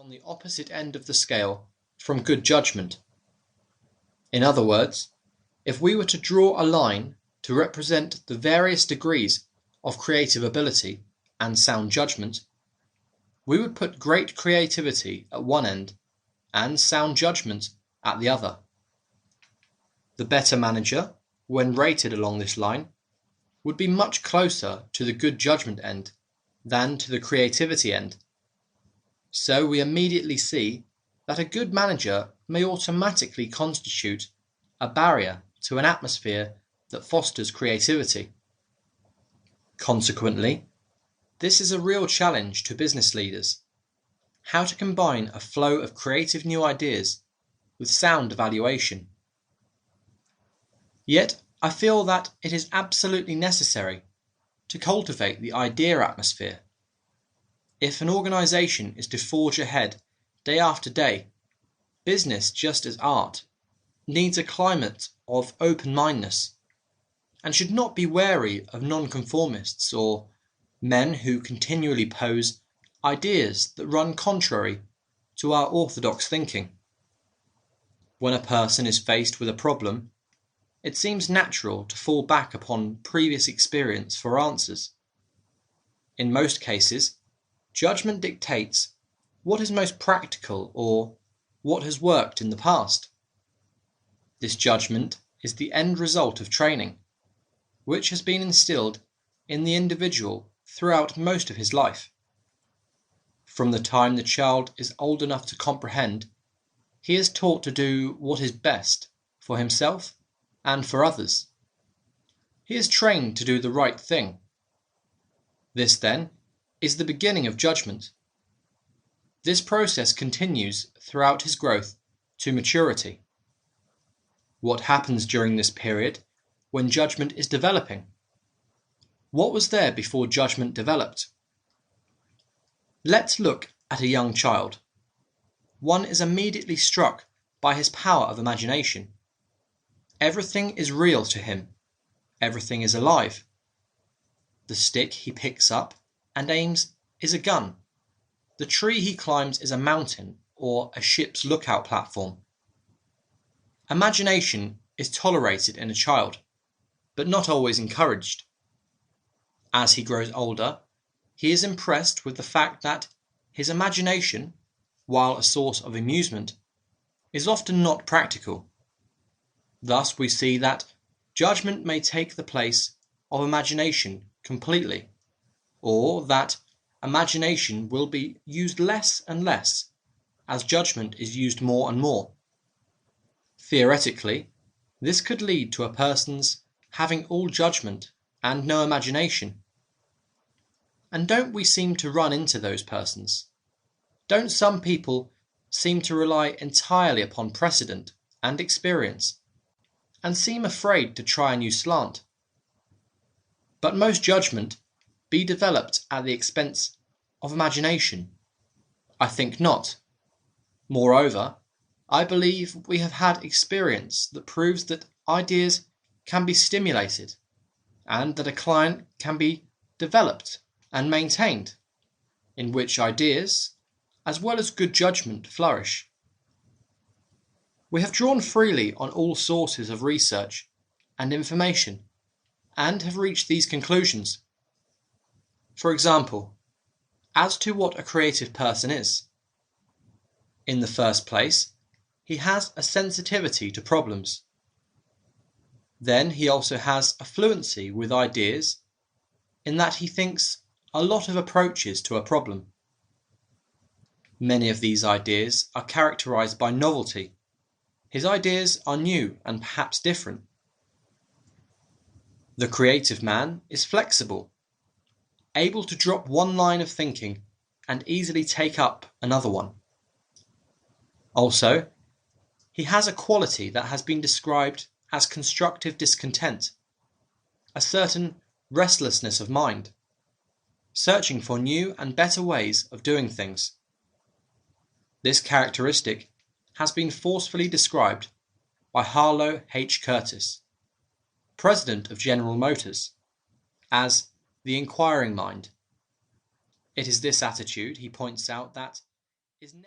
on the opposite end of the scale from good judgment. In other words, if we were to draw a line to represent the various degrees of creative ability and sound judgment, we would put great creativity at one end and sound judgment at the other. The better manager, when rated along this line, would be much closer to the good judgment end than to the creativity end. So we immediately see that a good manager may automatically constitute a barrier to an atmosphere that fosters creativity. Consequently, this is a real challenge to business leaders: how to combine a flow of creative new ideas with sound evaluation. Yet I feel that it is absolutely necessary to cultivate the idea atmosphere. If an organisation is to forge ahead day after day, business, just as art, needs a climate of open-mindedness and should not be wary of nonconformists or men who continually pose ideas that run contrary to our orthodox thinking. When a person is faced with a problem, it seems natural to fall back upon previous experience for answers. In most cases, judgment dictates what is most practical or what has worked in the past. This judgment is the end result of training, which has been instilled in the individual throughout most of his life. From the time the child is old enough to comprehend, he is taught to do what is best for himself and for others. He is trained to do the right thing. This, then, is the beginning of judgment. This process continues throughout his growth to maturity. What happens during this period when judgment is developing? What was there before judgment developed? Let's look at a young child. One is immediately struck by his power of imagination. Everything is real to him. Everything is alive. The stick he picks up and aims is a gun. The tree he climbs is a mountain or a ship's lookout platform. Imagination is tolerated in a child, but not always encouraged. As he grows older, he is impressed with the fact that his imagination, while a source of amusement, is often not practical. Thus we see that judgment may take the place of imagination completely, or that imagination will be used less and less as judgment is used more and more. Theoretically, this could lead to a person's having all judgment and no imagination. And don't we seem to run into those persons? Don't some people seem to rely entirely upon precedent and experience, and seem afraid to try a new slant? But most judgment be developed at the expense of imagination? I think not. Moreover, I believe we have had experience that proves that ideas can be stimulated, and that a client can be developed and maintained, in which ideas, as well as good judgment, flourish. We have drawn freely on all sources of research and information, and have reached these conclusions. For example, as to what a creative person is. In the first place, he has a sensitivity to problems. Then he also has a fluency with ideas, in that he thinks a lot of approaches to a problem. Many of these ideas are characterized by novelty. His ideas are new and perhaps different. The creative man is flexible, able to drop one line of thinking and easily take up another one. Also, he has a quality that has been described as constructive discontent, a certain restlessness of mind, searching for new and better ways of doing things. This characteristic has been forcefully described by Harlow H. Curtis, president of General Motors, as the inquiring mind. It is this attitude, he points out, that is never